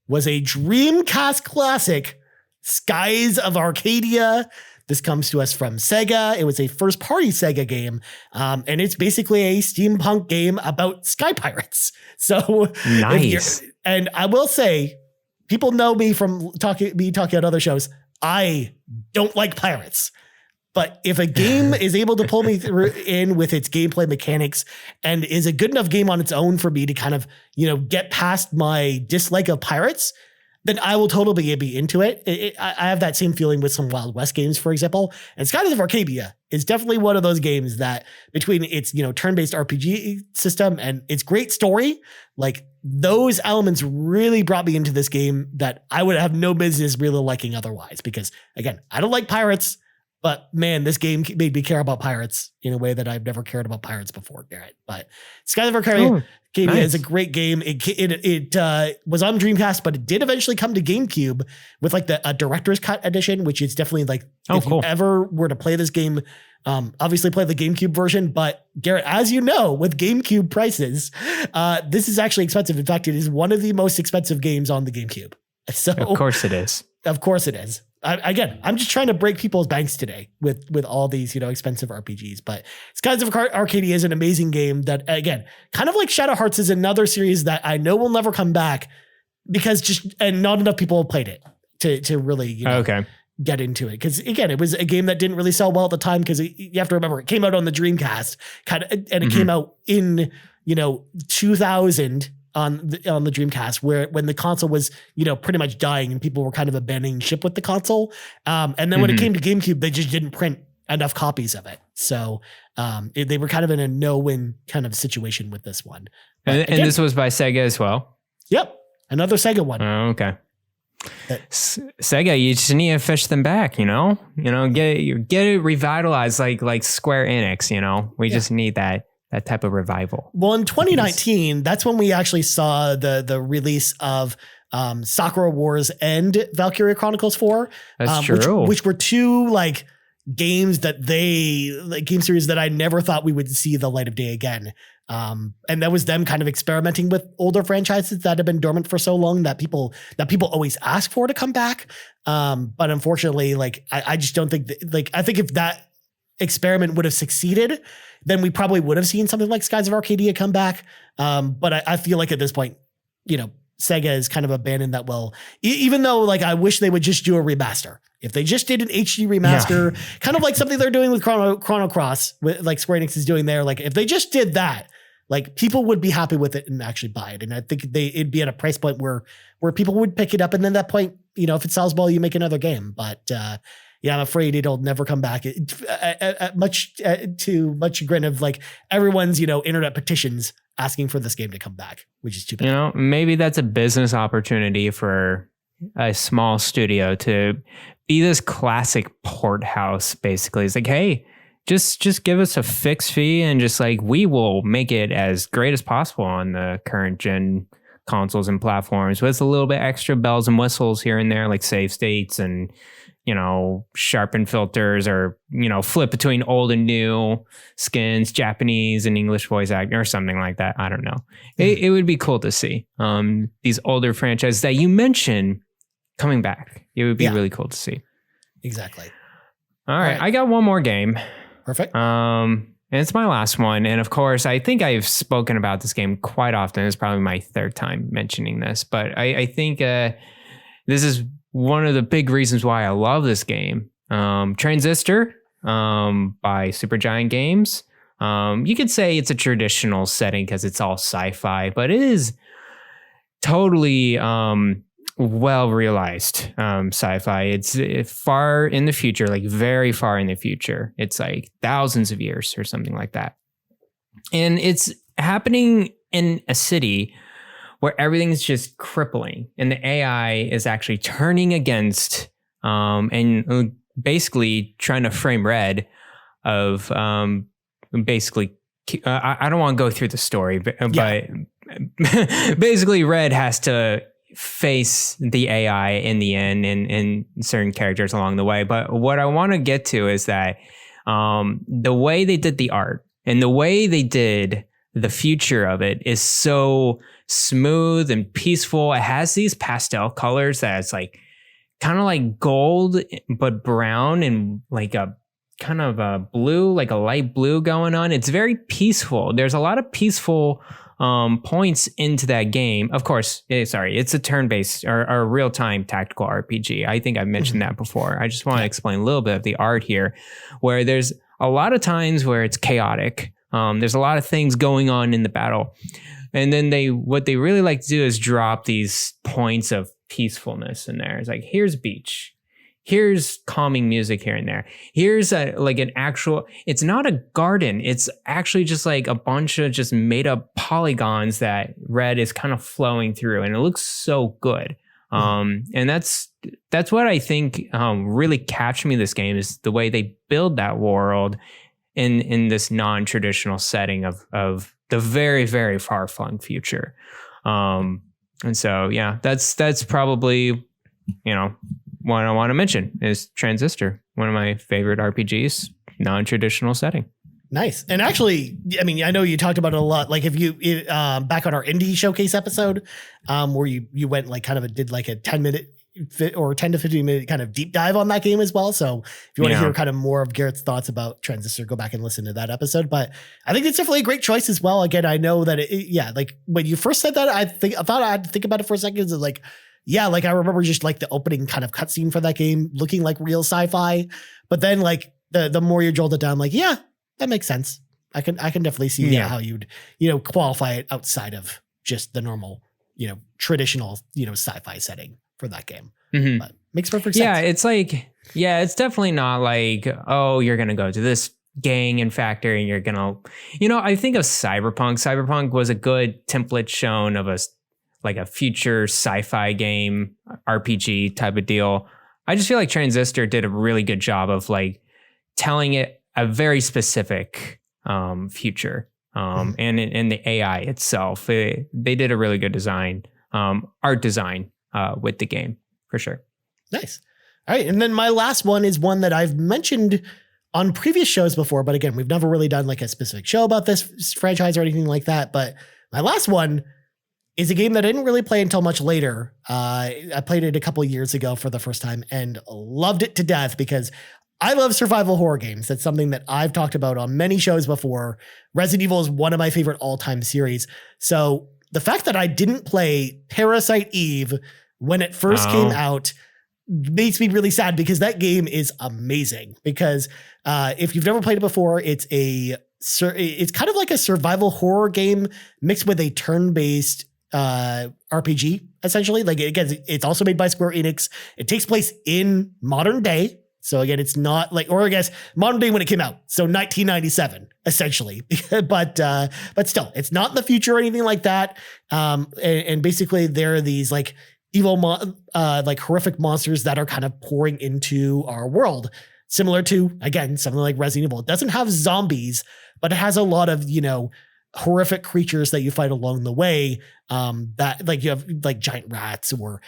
was a Dreamcast classic, Skies of Arcadia. This comes to us from Sega. It was a first-party Sega game, and it's basically a steampunk game about sky pirates. So nice. And I will say, people know me from talking on other shows. I don't like pirates. But if a game is able to pull me in with its gameplay mechanics and is a good enough game on its own for me to kind of, get past my dislike of pirates, then I will totally be into it. I have that same feeling with some Wild West games, for example. And Skies of Arcadia is definitely one of those games that between its, turn-based RPG system and its great story, like those elements really brought me into this game that I would have no business really liking otherwise. Because again, I don't like pirates, but man, this game made me care about pirates in a way that I've never cared about pirates before, Garrett. But Skies of Arcadia is a great game. It was on Dreamcast, but it did eventually come to GameCube with like a director's cut edition, which is definitely like, you ever were to play this game, obviously play the GameCube version. But Garrett, as you know, with GameCube prices, this is actually expensive. In fact, it is one of the most expensive games on the GameCube. So of course it is. Of course it is. I'm just trying to break people's banks today with all these, expensive RPGs. But Skies of Arcadia is an amazing game that, again, kind of like Shadow Hearts is another series that I know will never come back because not enough people have played it to really, get into it. Because again, it was a game that didn't really sell well at the time because you have to remember it came out on the Dreamcast and it came out in, 2000 on the Dreamcast, when the console was, pretty much dying and people were kind of abandoning ship with the console. And then when it came to GameCube, they just didn't print enough copies of it. So they were kind of in a no-win kind of situation with this one. And this was by Sega as well? Yep. Another Sega one. Oh, okay. Sega, you just need to fish them back, get it revitalized like Square Enix, we just need that type of revival. Well, in 2019, that's when we actually saw the release of Sakura Wars and Valkyria Chronicles 4. That's true. Which were 2 like games game series that I never thought we would see the light of day again. And that was them kind of experimenting with older franchises that have been dormant for so long that people always ask for to come back. But unfortunately, like I just don't think I think if that experiment would have succeeded, then we probably would have seen something like Skies of Arcadia come back. But I feel like at this point, Sega is kind of abandoned that well, even though like I wish they would just do a remaster If they just did an HD remaster, kind of like something they're doing with Chrono Cross, with like Square Enix is doing there, like if they just did that, like people would be happy with it and actually buy it. And I think it'd be at a price point where people would pick it up. And then at that point, you know, if it sells well, you make another game. But yeah, I'm afraid it'll never come back. Much chagrin of like everyone's, you know, internet petitions asking for this game to come back, which is too bad. You know, maybe that's a business opportunity for a small studio to be this classic port house. Basically, it's like, hey, just give us a fixed fee and just like we will make it as great as possible on the current gen consoles and platforms with a little bit extra bells and whistles here and there, like save states and, you know, sharpen filters, or, you know, flip between old and new skins, Japanese and English voice acting or something like that. I don't know. It would be cool to see these older franchises that you mentioned coming back. It would be really cool to see. Exactly. All right. I got one more game. Perfect. And it's my last one. And of course, I think I've spoken about this game quite often. It's probably my third time mentioning this, but I think this is one of the big reasons why I love this game. Transistor by Supergiant Games. You could say it's a traditional setting because it's all sci-fi, but it is totally well realized sci-fi. It's far in the future, like very far in the future. It's like thousands of years or something like that. And it's happening in a city where everything's just crippling and the AI is actually turning against and basically trying to frame Red of basically, I don't want to go through the story, but basically Red has to face the AI in the end and certain characters along the way. But what I want to get to is that the way they did the art and the way they did the future of it is so smooth and peaceful. It has these pastel colors that it's like kind of like gold, but brown and like a kind of a blue, like a light blue going on. It's very peaceful. There's a lot of peaceful points into that game. Of course, it's a turn-based or a real-time tactical RPG. I think I've mentioned that before. I just want to explain a little bit of the art here, where there's a lot of times where it's chaotic. There's a lot of things going on in the battle. And then what they really like to do is drop these points of peacefulness in there. It's like, here's beach. Here's calming music here and there. Here's it's not a garden. It's actually just like a bunch of just made up polygons that Red is kind of flowing through. And it looks so good. And that's what I think really captured me this game, is the way they build that world in this non-traditional setting of the very, very far-flung future. And so, yeah, that's probably, you know, what I want to mention is Transistor, one of my favorite RPGs, non-traditional setting. Nice. And actually, I mean, I know you talked about it a lot. Like if you back on our indie showcase episode, where you went like kind of did like a 10-minute or 10 to 15 minute kind of deep dive on that game as well. So if you want to hear kind of more of Garrett's thoughts about Transistor, go back and listen to that episode. But I think it's definitely a great choice as well. Again, I know that like when you first said that, I thought I had to think about it for a second. It's like, yeah, like I remember just like the opening kind of cutscene for that game looking like real sci-fi. But then like the more you jolt it down, like, yeah, that makes sense. I can definitely see how you'd, qualify it outside of just the normal, traditional, sci-fi setting for that game. Mm-hmm. But makes perfect sense. Yeah, it's like, it's definitely not like, oh, you're going to go to this gang and factory and you're going to, I think of Cyberpunk. Cyberpunk was a good template shown of like a future sci-fi game, RPG type of deal. I just feel like Transistor did a really good job of like telling it a very specific future. And in the AI itself, they did a really good design, art design with the game for sure. Nice. All right. And then my last one is one that I've mentioned on previous shows before, but again, we've never really done like a specific show about this franchise or anything like that. But my last one is a game that I didn't really play until much later. I played it a couple of years ago for the first time and loved it to death because I love survival horror games. That's something that I've talked about on many shows before. Resident Evil is one of my favorite all-time series. So the fact that I didn't play Parasite Eve when it first came out makes me really sad because that game is amazing. Because if you've never played it before, it's kind of like a survival horror game mixed with a turn-based RPG, essentially. Like, again, it's also made by Square Enix. It takes place in modern day. So again, it's not like, or I guess modern day when it came out. So 1997, essentially. but still, it's not in the future or anything like that. And basically there are these like evil, like horrific monsters that are kind of pouring into our world. Similar to, again, something like Resident Evil. It doesn't have zombies, but it has a lot of, horrific creatures that you fight along the way, that like you have like giant rats or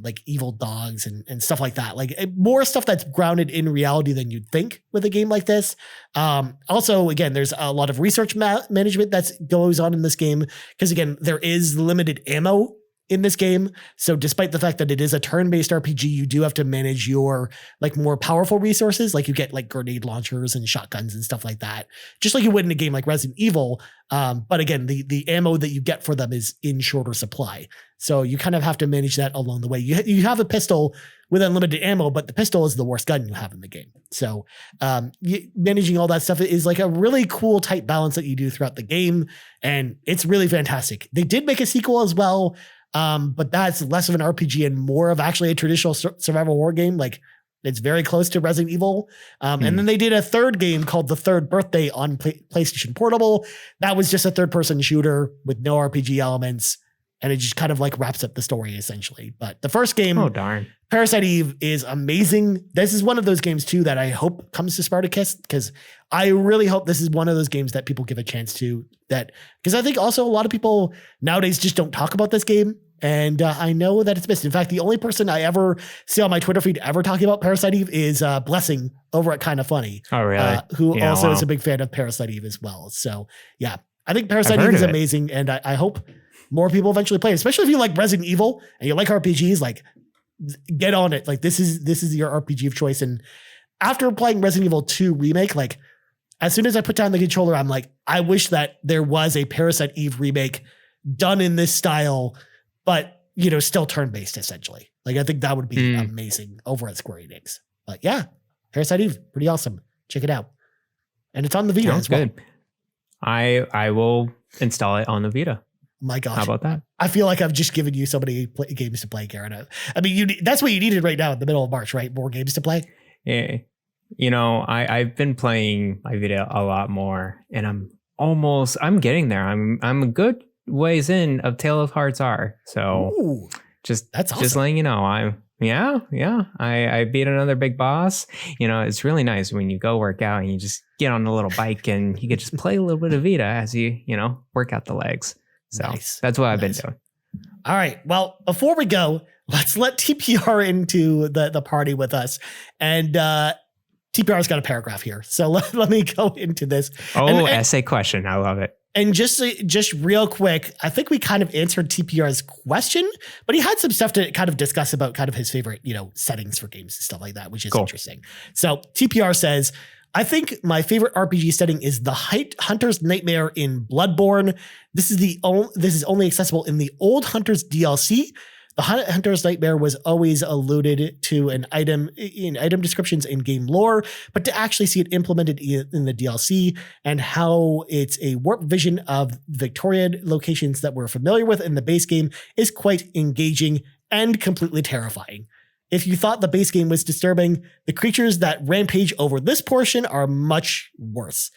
like evil dogs and stuff like that. Like more stuff that's grounded in reality than you'd think with a game like this. Also, again, there's a lot of research management that goes on in this game because, again, there is limited ammo in this game. So despite the fact that it is a turn-based RPG, you do have to manage your like more powerful resources. Like you get like grenade launchers and shotguns and stuff like that, just like you would in a game like Resident Evil. But again, the ammo that you get for them is in shorter supply. So you kind of have to manage that along the way. You have a pistol with unlimited ammo, but the pistol is the worst gun you have in the game. So managing all that stuff is like a really cool tight balance that you do throughout the game. And it's really fantastic. They did make a sequel as well. But that's less of an RPG and more of actually a traditional survival horror game. Like it's very close to Resident Evil. And then they did a third game called The Third Birthday on PlayStation Portable. That was just a third person shooter with no RPG elements. And it just kind of like wraps up the story essentially. But the first game, oh darn, Parasite Eve, is amazing. This is one of those games too that I hope comes to Spartacus, because I really hope this is one of those games that people give a chance to. That because I think also a lot of people nowadays just don't talk about this game. And I know that it's missed. In fact, the only person I ever see on my Twitter feed ever talking about Parasite Eve is Blessing over at Kinda Funny. Oh, really? Who also is a big fan of Parasite Eve as well. So yeah, I think Parasite Eve is amazing. And I hope more people eventually play it, especially if you like Resident Evil and you like RPGs, like get on it. Like this is your RPG of choice. And after playing Resident Evil 2 remake, like as soon as I put down the controller, I'm like, I wish that there was a Parasite Eve remake done in this style, but still turn-based essentially. Like I think that would be amazing over at Square Enix. But yeah, Parasite Eve, pretty awesome. Check it out. And it's on the Vita as well. Good. I will install it on the Vita. My gosh. How about that? I feel like I've just given you so many games to play, Garret. I mean, that's what you needed right now in the middle of March, right? More games to play. Yeah. I've been playing my Vita a lot more, and I'm getting there. I'm a good ways in of Tale of Hearts R. So that's awesome. Just letting you know, I beat another big boss. It's really nice when you go work out and you just get on a little bike and you can just play a little bit of Vita as you work out the legs. So that's what I've been doing. All right. Well, before we go, let's let TPR into the party with us. And TPR's got a paragraph here. So let me go into this. Oh, essay question. I love it. And just real quick, I think we kind of answered TPR's question, but he had some stuff to kind of discuss about kind of his favorite, settings for games and stuff like that, which is interesting. So TPR says, I think my favorite RPG setting is the Hunter's Nightmare in Bloodborne. This is only accessible in the old Hunter's DLC. The Hunter's Nightmare was always alluded to in item descriptions in game lore, but to actually see it implemented in the DLC and how it's a warped vision of Victorian locations that we're familiar with in the base game is quite engaging and completely terrifying. If you thought the base game was disturbing, the creatures that rampage over this portion are much worse.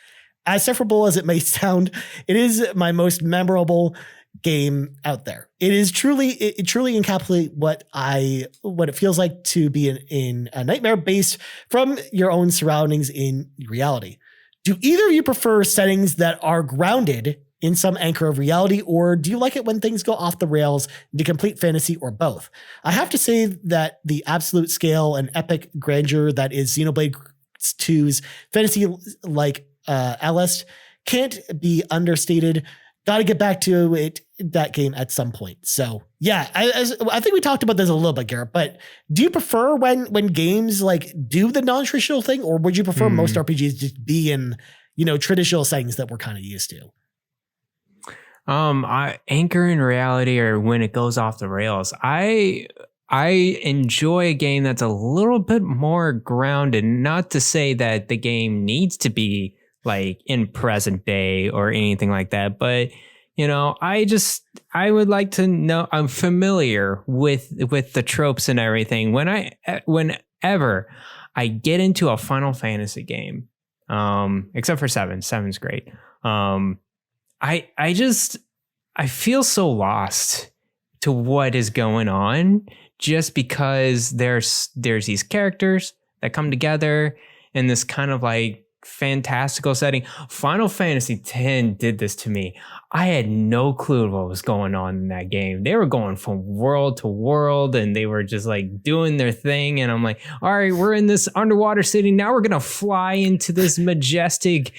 As sufferable as it may sound, it is my most memorable game out there. It truly encapsulates what it feels like to be in a nightmare based from your own surroundings in reality. Do either of you prefer settings that are grounded in some anchor of reality, or do you like it when things go off the rails into complete fantasy, or both? I have to say that the absolute scale and epic grandeur that is Xenoblade 2's fantasy like Alrest can't be understated. Got to get back to that game at some point. So yeah, I think we talked about this a little bit, Garret, but do you prefer when games like do the non-traditional thing, or would you prefer most RPGs just be in, traditional settings that we're kind of used to? I anchor in reality, or when it goes off the rails. I I enjoy a game that's a little bit more grounded. Not to say that the game needs to be like in present day or anything like that, but I would like to know I'm familiar with the tropes and everything. Whenever I get into a Final Fantasy game, except for 7. 7's great. I feel so lost to what is going on just because there's these characters that come together in this kind of like fantastical setting. Final Fantasy X did this to me. I had no clue what was going on in that game. They were going from world to world and they were just like doing their thing. And I'm like, all right, we're in this underwater city. Now we're going to fly into this majestic,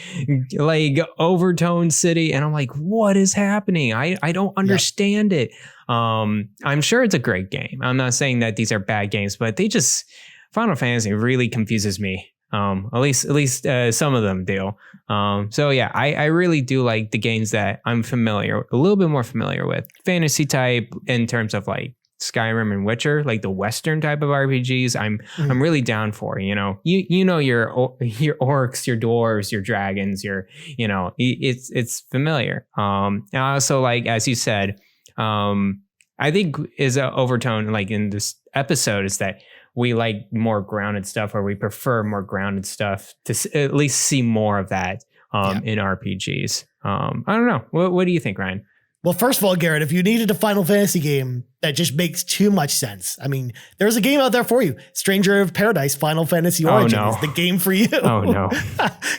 like overtone city. And I'm like, what is happening? I don't understand it. I'm sure it's a great game. I'm not saying that these are bad games, but Final Fantasy really confuses me. At least some of them do. So yeah, I really do like the games that I'm a little bit more familiar with. Fantasy type in terms of like Skyrim and Witcher, like the Western type of RPGs. I'm really down for. Your orcs, your dwarves, your dragons. It's familiar. And I also like, as you said, I think is an overtone like in this episode is that we like more grounded stuff, or we prefer more grounded stuff to at least see more of that in RPGs. I don't know. What do you think, Ryan? Well, first of all, Garrett, if you needed a Final Fantasy game that just makes too much sense, I mean, there's a game out there for you. Stranger of Paradise, Final Fantasy Origin is the game for you. Oh, no.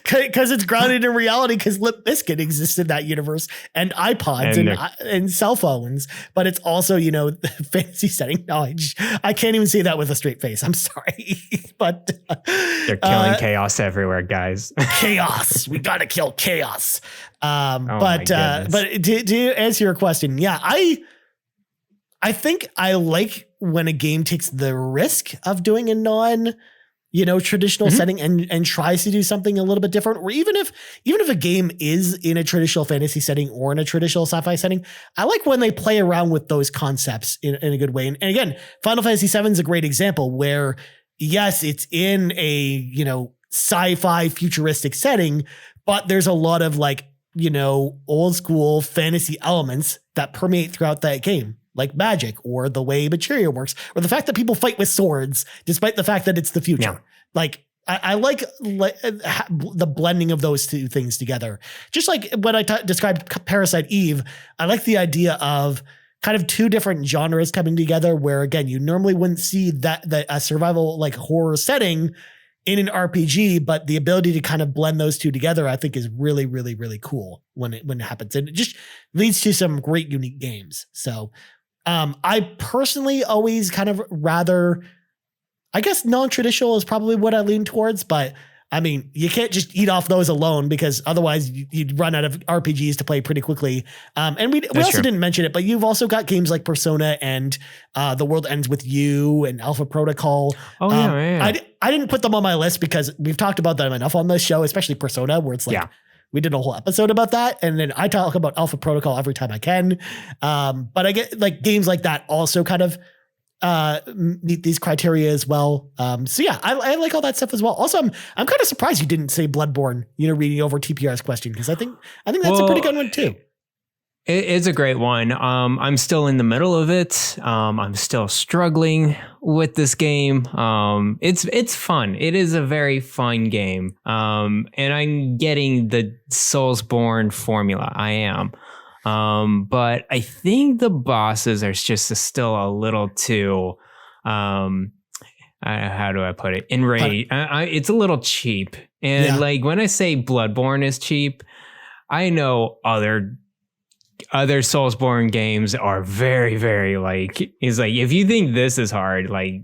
Because it's grounded in reality, because Limp Bizkit exists in that universe, and iPods and cell phones. But it's also, fantasy setting. No, I can't even say that with a straight face. I'm sorry. But they're killing chaos everywhere, guys. Chaos. We got to kill chaos. But to answer your question, yeah, I think I like when a game takes the risk of doing a non, traditional setting and tries to do something a little bit different. Or even if a game is in a traditional fantasy setting or in a traditional sci-fi setting, I like when they play around with those concepts in a good way. And again, Final Fantasy VII is a great example where, yes, it's in a, sci-fi futuristic setting, but there's a lot of like, old school fantasy elements that permeate throughout that game, like magic or the way materia works, or the fact that people fight with swords, despite the fact that it's the future. Yeah. Like I like the blending of those two things together. Just like when I described Parasite Eve, I like the idea of kind of two different genres coming together where, again, you normally wouldn't see that a survival like horror setting in an RPG, but the ability to kind of blend those two together, I think, is really, really, really cool when it happens. And it just leads to some great, unique games. So I personally always kind of rather, I guess non-traditional is probably what I lean towards, but I mean, you can't just eat off those alone because otherwise you'd run out of RPGs to play pretty quickly. And we also didn't mention it, but you've also got games like Persona and The World Ends With You and Alpha Protocol. Oh, yeah. I didn't put them on my list because we've talked about them enough on this show, especially Persona, where it's like, we did a whole episode about that. And then I talk about Alpha Protocol every time I can. But I get like games like that also kind of meet these criteria as well. So yeah, I like all that stuff as well. Also, I'm kind of surprised you didn't say Bloodborne, reading over TPR's question, because I think that's a pretty good one too. It's a great one. I'm still in the middle of it. I'm still struggling with this game. It's fun. It is a very fun game. And I'm getting the Soulsborne formula. I am. But I think the bosses are just still a little too, how do I put it? It's a little cheap. And like when I say Bloodborne is cheap, I know other Soulsborne games are very, very it's like, if you think this is hard, like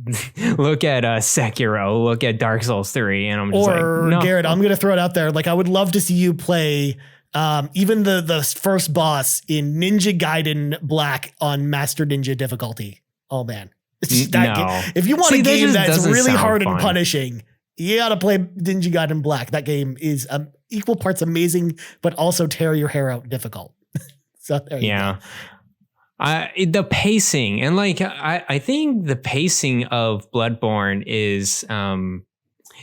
look at Sekiro, look at Dark Souls 3. And I'm just no. Garrett, I'm going to throw it out there. Like, I would love to see you play even the first boss in Ninja Gaiden Black on Master Ninja difficulty. Oh man. If you want a game that's really hard and punishing, you got to play Ninja Gaiden Black. That game is equal parts amazing, but also tear your hair out difficult. So there you go. The pacing and like I think the pacing of Bloodborne is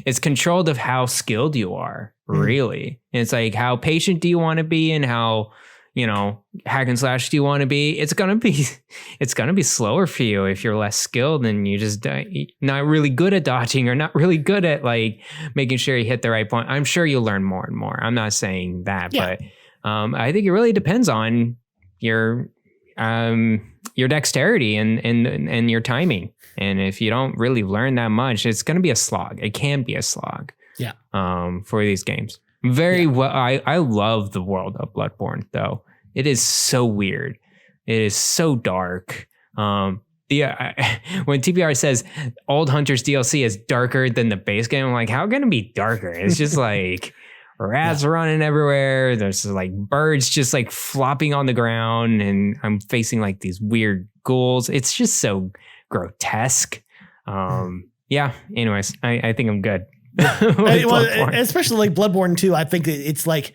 it's controlled of how skilled you are, really. It's like how patient do you want to be and how, you know, hack and slash do you want to be? It's gonna be slower for you if you're less skilled and you just not really good at dodging or not really good at like making sure you hit the right point. I'm sure you'll learn more and more. I'm not saying that, but I think it really depends on your dexterity and your timing. And if you don't really learn that much, it's going to be a slog. It can be a slog. Yeah. For these games. Well. I love the world of Bloodborne though. It is so weird. It is so dark. When TPR says Old Hunters DLC is darker than the base game, I'm like, how can it be darker? It's just like rats running everywhere. There's like birds just like flopping on the ground, and I'm facing like these weird ghouls. It's just so grotesque. Anyways, I think I'm good. Especially like Bloodborne 2, I think it's like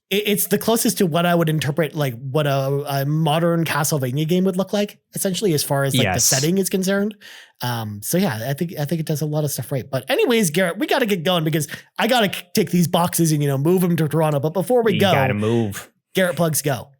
it's the closest to what I would interpret like what a modern Castlevania game would look like, essentially, as far as like the setting is concerned. So yeah, I think it does a lot of stuff right. But anyways, Garrett, we got to get going because I got to take these boxes and, you know, move them to Toronto. But before we go, gotta move. Garrett, plugs go.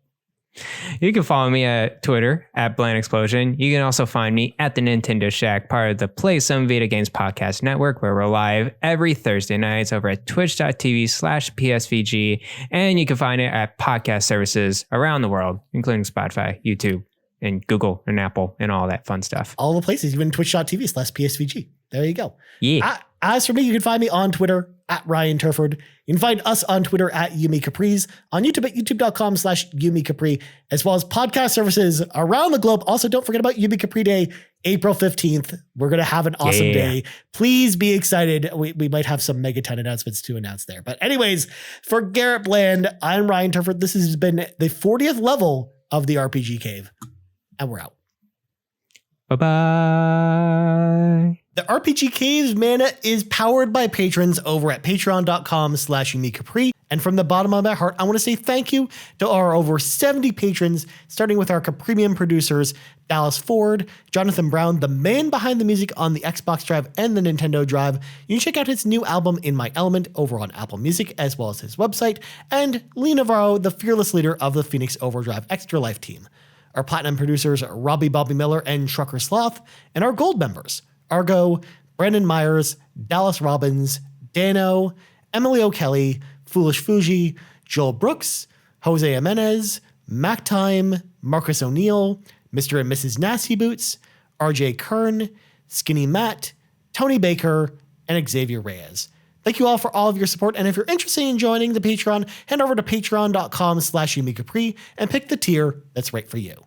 You can follow me at Twitter at Bland Explosion. You can also find me at the Nintendo Shack, part of the Play Some Video Games Podcast Network, where we're live every Thursday nights over at twitch.tv/PSVG. And you can find it at podcast services around the world, including Spotify, YouTube, and Google and Apple and all that fun stuff. All the places, even twitch.tv/PSVG. There you go. Yeah. As for me, you can find me on Twitter at Ryan Turford. You can find us on Twitter at Yumi Capri's, on YouTube at youtube.com/Yumi Capri, as well as podcast services around the globe. Also, don't forget about Yumi Capri Day, April 15th. We're going to have an awesome day. Please be excited. We might have some Megaton announcements to announce there. But anyways, for Garrett Bland, I'm Ryan Turford. This has been the 40th level of the RPG Cave. And we're out. Bye-bye. The RPG Cave's mana is powered by patrons over at patreon.com/YumiCapri. And from the bottom of my heart, I want to say thank you to our over 70 patrons, starting with our Capremium producers, Dallas Ford, Jonathan Brown, the man behind the music on the Xbox Drive and the Nintendo Drive. You can check out his new album, In My Element, over on Apple Music, as well as his website, and Lee Navarro, the fearless leader of the Phoenix Overdrive Extra Life team. Our platinum producers, Robbie Bobby Miller and Trucker Sloth, and our gold members, Argo, Brandon Myers, Dallas Robbins, Dano, Emily O'Kelly, Foolish Fuji, Joel Brooks, Jose Jimenez, Mac Time, Marcus O'Neill, Mr. and Mrs. Nasty Boots, RJ Kern, Skinny Matt, Tony Baker, and Xavier Reyes. Thank you all for all of your support. And if you're interested in joining the Patreon, head over to patreon.com/YumiCapri and pick the tier that's right for you.